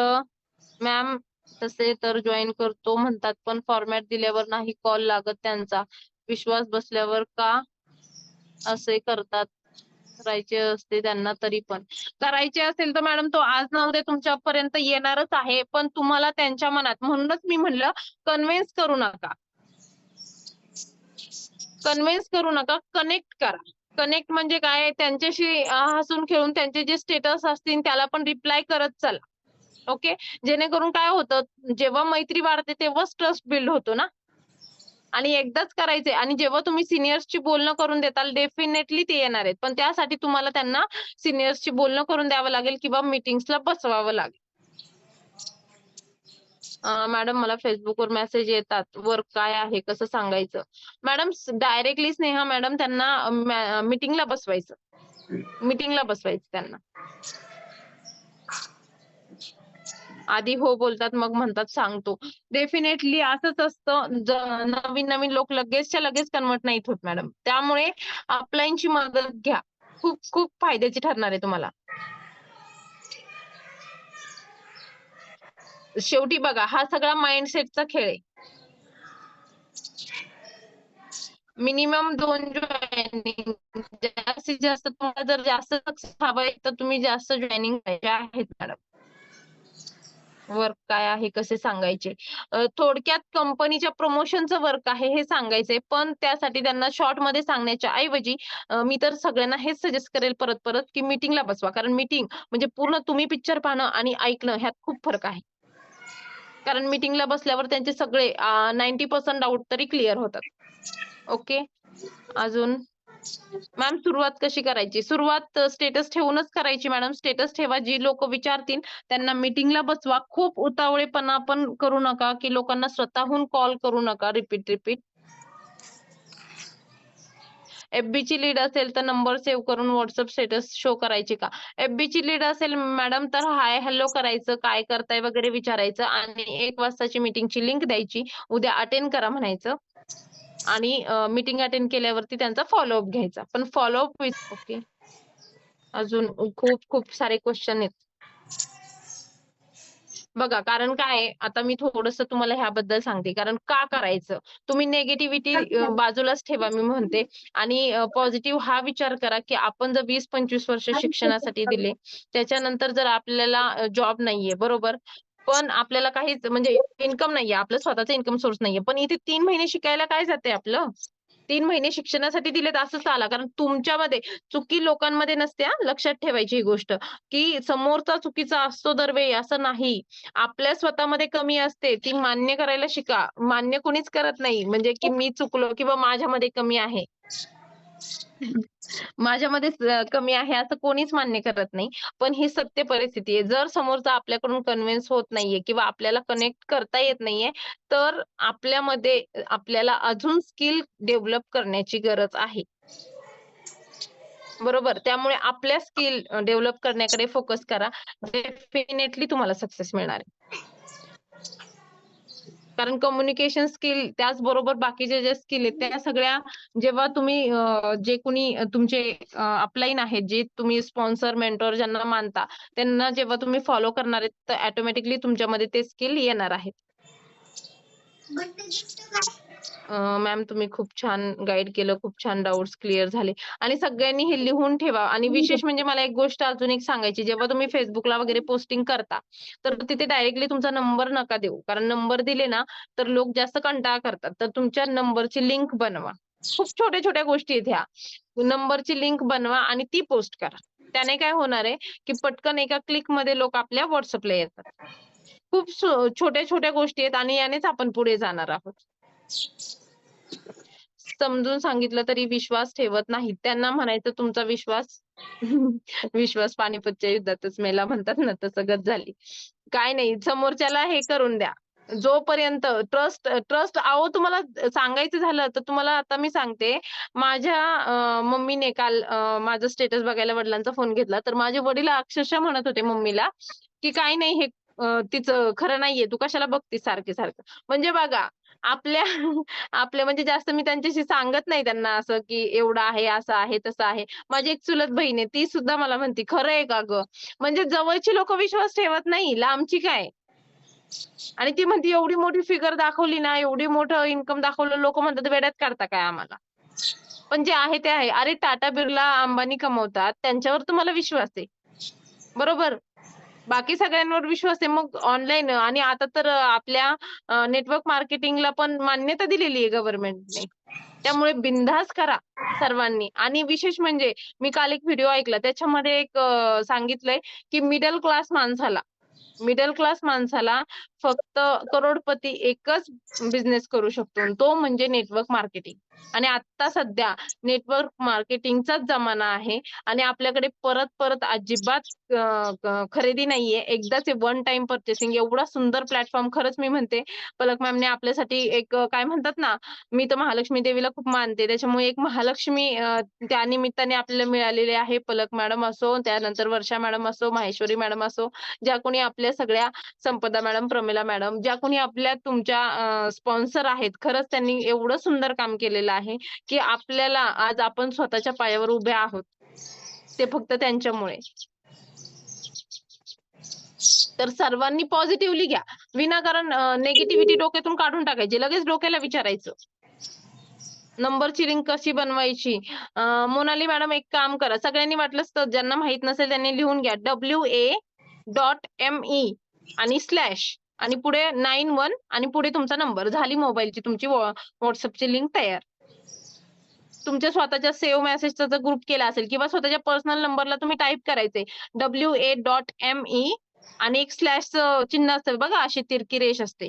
मॅम तसे तर जॉईन करतो म्हणतात, पण फॉर्मॅट दिल्यावर नाही कॉल लागत त्यांचा. विश्वास बसल्यावर का असे करतात? करायचे असते त्यांना तरी पण. करायचे असेल तर मॅडम तो आज ना उद्या तुमच्यापर्यंत येणारच आहे. पण तुम्हाला त्यांच्या मनात, म्हणूनच मी म्हणलं कन्व्हिन्स करू नका. कन्व्हिन्स करू नका, कनेक्ट करा. कनेक्ट म्हणजे काय, त्यांच्याशी हसून खेळून त्यांचे जे स्टेटस असतील त्याला पण रिप्लाय करत चला. ओके. जेणेकरून काय होतं, जेव्हा मैत्री वाढते तेव्हाच ट्रस्ट बिल्ड होतो ना. आणि एकदाच करायचंय आणि जेव्हा तुम्ही सिनियर्सची बोलणं करून देताल डेफिनेटली ते येणार आहेत. पण त्यासाठी तुम्हाला त्यांना सिनियर्सची बोलणं करून द्यावं लागेल किंवा मीटिंग्सला बसवावं लागेल. मॅडम मला Facebookवर मेसेज येतात. वर्क काय आहे कसं सांगायचं? मॅडम डायरेक्टली स्नेहा मॅडम त्यांना मीटिंगला बसवायचं. मीटिंगला बसवायचं त्यांना. आधी हो बोलतात मग म्हणतात सांगतो. डेफिनेटली असंच असतं. नवीन-नवीन लोक लगेचच्या लगेच कन्व्हर्ट नाहीत होत मॅडम. त्यामुळे अपलाईनची मदत घ्या. खूप खूप फायद्याची ठरणार आहे तुम्हाला. शेवटी बघा हा सगळा माइंडसेटचा खेळ आहे. मिनिमम 2 जॉइनिंग जास्तीत जास्त तुम्हाला जर जास्त हवं आहे तर तुम्ही जास्त जॉइनिंग पाहिजे आहेत मॅडम. वर्क काय आहे कसे सांगायचे. थोडक्यात कंपनीच्या प्रमोशनचं वर्क आहे हे सांगायचंय. पण त्यासाठी त्यांना शॉर्टमध्ये सांगण्याच्या ऐवजी मी तर सगळ्यांना हेच सजेस्ट करेल परत-परत की मीटिंगला बसवा. कारण मीटिंग म्हणजे पूर्ण तुम्ही पिक्चर पाहणं आणि ऐकणं ह्यात खूप फरक आहे. कारण मीटिंगला बसल्यावर त्यांचे सगळे 90% डाऊट तरी क्लिअर होतात. ओके. अजून मॅम सुरुवात कशी करायची? सुरुवात स्टेटस ठेवूनच करायची मॅडम. स्टेटस ठेवा. जी लोकं विचारतील त्यांना मीटिंगला बसवा. खूप उतावळेपणा पण करू नका, की लोकांना स्वतःहून कॉल करू नका रिपीट. FBची लीड असेल तर नंबर सेव्ह करून WhatsApp स्टेटस शो करायची का? FBची लीड असेल मॅडम तर हाय, हॅलो करायचं, काय करताय वगैरे विचारायचं आणि 1 वाजताची मीटिंगची लिंक द्यायची. उद्या अटेंड करा म्हणायचं. आणि मीटिंग अटेंड केल्यावरती त्यांचा फॉलोअप घ्यायचा. पण फॉलोअप विथ ओके. अजून खूप सारे क्वेश्चन आहेत. बघा कारण काय आहे, आता मी थोडंसं तुम्हाला ह्याबद्दल सांगते. कारण का करायचं? तुम्ही निगेटिव्हिटी बाजूलाच ठेवा मी म्हणते आणि पॉझिटिव्ह हा विचार करा, की आपण जर 20-25 वर्ष शिक्षणासाठी दिले, त्याच्यानंतर जर आपल्याला जॉब नाहीये, बरोबर? पण आपल्याला काहीच म्हणजे इन्कम नाहीये, आपलं स्वतःचा इन्कम सोर्स नाहीये. पण इथे 3 महिने शिकायला काय जातंय आपलं? 3 महिने शिक्षणासाठी दिलेत असं चाला. कारण तुमच्यामध्ये चुकी लोकांमध्ये नसते हां, लक्षात ठेवायची ही गोष्ट, की समोरचा चुकीचा असतो दरवेळी असं नाही. आपल्या स्वतःमध्ये कमी असते ती मान्य करायला शिका. मान्य कोणीच करत नाही म्हणजे की मी चुकलो किंवा माझ्यामध्ये कमी आहे. माझ्यामध्ये कमी आहे असं कोणीच मान्य करत नाही. पण ही सत्य परिस्थिती आहे. जर समोरचा आपल्याकडून कन्व्हिन्स होत नाहीये किंवा आपल्याला कनेक्ट करता येत नाहीये, तर आपल्यामध्ये आपल्याला अजून स्किल डेव्हलप करण्याची गरज आहे. बरोबर. त्यामुळे आपल्या स्किल डेव्हलप करण्याकडे फोकस करा. डेफिनेटली तुम्हाला सक्सेस मिळणार आहे. कारण कम्युनिकेशन स्किल त्याचबरोबर बाकीचे जे स्किल आहेत त्या सगळ्या जेव्हा तुम्ही जे कोणी तुमचे अपलाईन आहेत, जे तुम्ही स्पॉन्सर, मेंटॉर ज्यांना मानता, त्यांना जेव्हा तुम्ही फॉलो करणार आहेत, तर ऑटोमॅटिकली तुमच्यामध्ये ते स्किल येणार आहेत. मॅम तुम्ही खूप छान गाईड केलं, खूप छान डाउट्स क्लिअर झाले आणि सगळ्यांनी हे लिहून ठेवा आणि विशेष म्हणजे मला एक गोष्ट अजून एक सांगायची, जेव्हा तुम्ही Facebookला वगैरे पोस्टिंग करता, तर तिथे डायरेक्टली तुमचा नंबर नका देऊ. कारण नंबर दिले ना, तर लोक जास्त कंटाळा करतात. तर तुमच्या नंबरची लिंक बनवा. खूप छोट्या-छोट्या गोष्टी आहेत ह्या. नंबरची लिंक बनवा आणि ती पोस्ट करा. त्याने काय होणार आहे, की पटकन एका क्लिकमध्ये लोक आपल्या WhatsAppला येतात. खूप छोट्या-छोट्या गोष्टी आहेत आणि यानेच आपण पुढे जाणार आहोत. समजून सांगितलं तरी विश्वास ठेवत नाहीत. त्यांना म्हणायचं तुमचा विश्वास विश्वास पानिपतच्या युद्धातच मेला म्हणतात ना, तसं गत झाली. काय नाही समोरच्याला हे करून द्या. जोपर्यंत ट्रस्ट अहो तुम्हाला सांगायचं झालं तर तुम्हाला आता मी सांगते. माझ्या मम्मीने काल माझं स्टेटस बघायला वडिलांचा फोन घेतला. तर माझे वडील अक्षरशः म्हणत होते मम्मीला, की "काही नाही हे तिचं खरं नाहीये. तू कशाला बघतीस सारखं-सारखं." म्हणजे बघा आपल्या आपल्या म्हणजे जास्त मी त्यांच्याशी सांगत नाही त्यांना असं, की एवढं आहे, असं आहे, तसं आहे. माझी एक चुलत बहीण आहे, ती सुद्धा मला म्हणते, "खरं आहे का गं?" म्हणजे जवळची लोकं विश्वास ठेवत नाही, लांबची काय? आणि ती म्हणते एवढी मोठी फिगर दाखवली ना, एवढी मोठं इन्कम दाखवलं, लोक म्हणतात वेड्यात काढता काय आम्हाला. पण जे आहे ते आहे. अरे टाटा, बिर्ला, अंबानी कमवतात, त्यांच्यावर तुम्हाला विश्वास आहे. बरोबर. बाकी सगळ्यांवर विश्वास आहे. मग ऑनलाईन आणि आता तर आपल्या नेटवर्क मार्केटिंगला पण मान्यता दिलेली आहे गव्हर्नमेंटने. त्यामुळे बिनधास्त करा सर्वांनी. आणि विशेष म्हणजे मी काल एक व्हिडिओ ऐकला, त्याच्यामध्ये एक सांगितलंय की मिडल क्लास माणसाला फक्त करोडपती एकच बिझनेस करू शकतो आणि तो म्हणजे नेटवर्क मार्केटिंग. आणि आता सध्या नेटवर्क मार्केटिंगचाच जमाना आहे आणि आपल्याकडे परत अजिबात खरेदी नाहीये. एकदाच वन टाइम पर्चेसिंग एवढा सुंदर प्लॅटफॉर्म खरंच मी म्हणते पलक मॅमने आपल्यासाठी एक काय म्हणतात ना, मी तर महालक्ष्मी देवीला खूप मानते. त्याच्यामुळे एक महालक्ष्मी त्या निमित्ताने आपल्याला मिळालेली आहे. पलक मॅडम असो, त्यानंतर वर्षा मॅडम असो, माहेश्वरी मॅडम असो, ज्या कोणी आपल्या सगळ्या संपदा मॅडम, प्रमिला मॅडम, ज्या कोणी आपल्या तुमच्या स्पॉन्सर आहेत. खरंच त्यांनी एवढं सुंदर काम केलेलं आहे, की आपल्याला आज आपण स्वतःच्या पायावर उभे आहोत. ते फक्त त्यांच्यामुळे. तर सर्वांनी पॉझिटिव्हली घ्या. विनाकारण निगेटिव्हिटी डोक्यातून काढून टाकायची. लगेच डोक्याला विचारायचं. नंबरची लिंक कशी बनवायची? मोनाली मॅडम एक काम करा. सगळ्यांनी वाटलंच तर ज्यांना माहित नसेल त्यांनी लिहून घ्या. WA.ME आणि स्लॅश आणि पुढे 91 आणि पुढे तुमचा नंबर. झाली मोबाईलची तुमची WhatsAppची लिंक तयार. तुमच्या स्वतःच्या सेव्ह मेसेजचा जर ग्रुप केला असेल किंवा स्वतःच्या पर्सनल नंबरला तुम्ही टाइप करायचंय WA.ME आणि एक स्लॅशचं चिन्ह असतं बघा, अशी तिरकी रेष असते.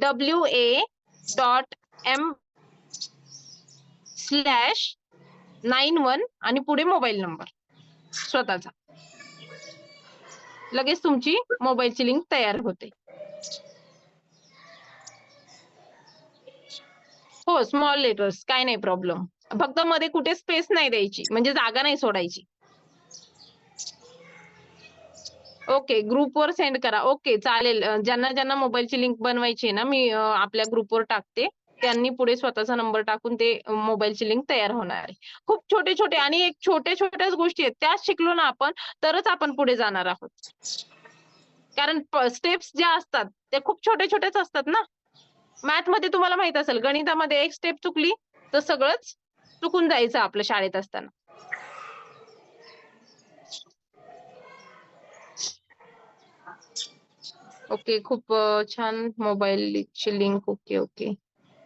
WA.M स्लॅश 91 आणि पुढे मोबाईल नंबर स्वतःचा. लगेच तुमची मोबाईलची लिंक तयार होते. हो, स्मॉल लेटर्स काय नाही प्रॉब्लेम. फक्त मध्ये कुठे स्पेस नाही द्यायची, म्हणजे जागा नाही सोडायची. ओके, ग्रुपवर सेंड करा. ओके, चालेल. ज्यांना मोबाईलची लिंक बनवायची आहे ना, मी आपल्या ग्रुपवर टाकते. त्यांनी पुढे स्वतःचा नंबर टाकून ते मोबाईलची लिंक तयार होणार आहे. खूप छोटे आणि एक छोट्याच गोष्टी आहेत. त्याच शिकलो ना आपण, तरच आपण पुढे जाणार आहोत. कारण स्टेप्स ज्या असतात त्या खूप छोट्याच असतात ना. मॅथमध्ये तुम्हाला माहित असेल, गणितामध्ये एक स्टेप चुकली तर सगळंच चुकून जायचं आपलं शाळेत असताना. ओके, खूप छान. मोबाईलची लिंक. ओके.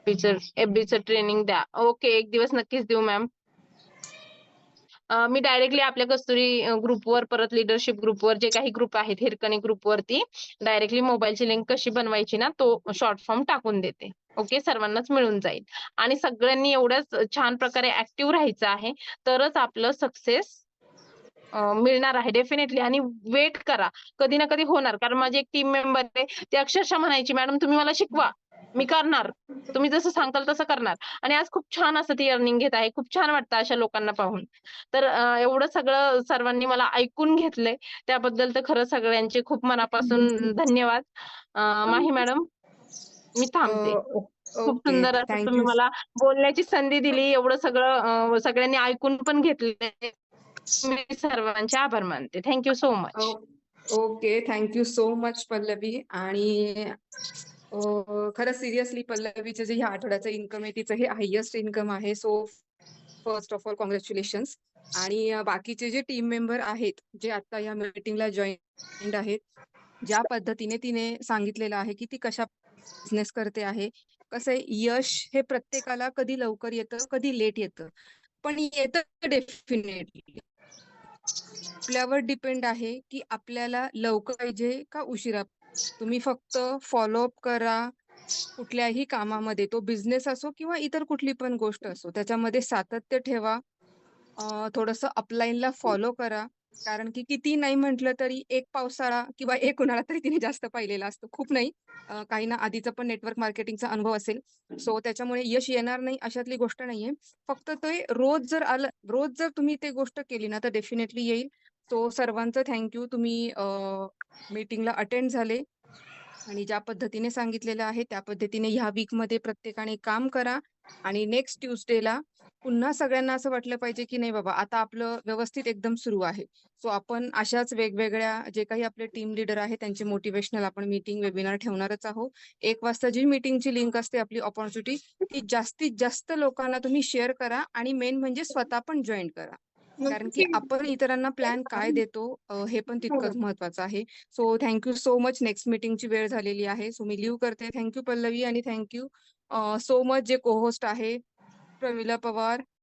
FBचं ट्रेनिंग द्या. ओके, एक दिवस नक्कीच देऊ मॅम. मी डायरेक्टली आपल्या कस्तुरी ग्रुपवर, परत लिडरशिप ग्रुपवर, जे काही ग्रुप आहेत हिरकणी ग्रुपवरती डायरेक्टली मोबाईलची लिंक कशी बनवायची ना, तो शॉर्ट फॉर्म टाकून देते. ओके, सर्वांनाच मिळून जाईल. आणि सगळ्यांनी एवढ्याच छान प्रकारे ऍक्टिव्ह राहायचं आहे, तरच आपलं सक्सेस मिळणार आहे डेफिनेटली. आणि वेट करा, कधी ना कधी होणार. कारण माझी एक टीम मेंबर आहे, ती अक्षरशः म्हणायची, मॅडम तुम्ही मला शिकवा, मी करणार, तुम्ही जसं सांगताल तसं करणार. आणि आज खूप छान असं ती अर्निंग घेत आहे. खूप छान वाटतं अशा लोकांना पाहून. तर एवढं सगळं सर्वांनी मला ऐकून घेतलंय, त्याबद्दल तर खरं सगळ्यांचे खूप मनापासून धन्यवाद. माही मॅडम, मी थांबते. खूप ओके, सुंदर असं तुम्ही थँक्यू. मला बोलण्याची संधी दिली. एवढं सगळं सगळ्यांनी ऐकून पण घेतलंय. मी सर्वांचे आभार मानते. Thank you so much. Okay, thank you so much Pallavi. आणि खरंच सिरियसली पल्लवीचं जे ह्या आठवड्याचं इन्कम आहे तिचं हे हायेस्ट इन्कम आहे. So first of all congratulations. आणि बाकीचे जे टीम मेंबर आहेत जे आता या मीटिंगला जॉईन आहेत, ज्या पद्धतीने तिने सांगितलेलं आहे की ती कशा बिझनेस करते आहे, कसं आहे, यश हे प्रत्येकाला कधी लवकर येतं कधी लेट येतं, पण येतं डेफिनेटली. आपल्यावर डिपेंड आहे की आपल्याला लवकर पाहिजे का उशिरा. तुम्ही फक्त फॉलोअप करा कुठल्याही कामामध्ये, तो बिझनेस असो किंवा इतर कुठली पण गोष्ट असो, त्याच्यामध्ये सातत्य ठेवा. थोडंसं अपलाईनला फॉलो करा. कारण की किती नाही म्हटलं तरी एक पावसाळा किंवा एक उन्हाळा तरी तिने जास्त पाहिलेला असतो, खूप नाही. काहींना आधीचा पण नेटवर्क मार्केटिंगचा अनुभव असेल. सो त्याच्यामुळे यश येणार नाही अशातली गोष्ट नाहीये. फक्त ते रोज जर तुम्ही ते गोष्ट केली ना तर डेफिनेटली येईल. सो सर्वांचं थँक्यू, तुम्ही मीटिंगला अटेंड झाले आणि ज्या पद्धतीने सांगितलेलं आहे त्या पद्धतीने ह्या वीकमध्ये प्रत्येकाने काम करा. आणि नेक्स्ट ट्यूसडेला पुन्हा सगळ्यांना असं वाटलं पाहिजे की नाही बाबा आता आपलं व्यवस्थित एकदम सुरू आहे. सो आपण अशाच वेगवेगळ्या जे काही आपले टीम लीडर आहे त्यांचे मोटिवेशनल आपण मीटिंग वेबिनार ठेवणारच आहोत. 1 वाजता जी मीटिंगची लिंक असते आपली अपॉर्च्युनिटी ती जास्तीत जास्त लोकांना तुम्ही शेअर करा आणि मेन म्हणजे स्वतः पण जॉईन करा. कारण की आपण इतरांना प्लॅन काय देतो हे पण तितकंच महत्वाचं आहे. So thank you so much. Next मीटिंगची वेळ झालेली आहे. सो मी लीव्ह करते. थँक्यू पल्लवी आणि थँक्यू सो मच जे को होस्ट आहे प्रमिला पवार,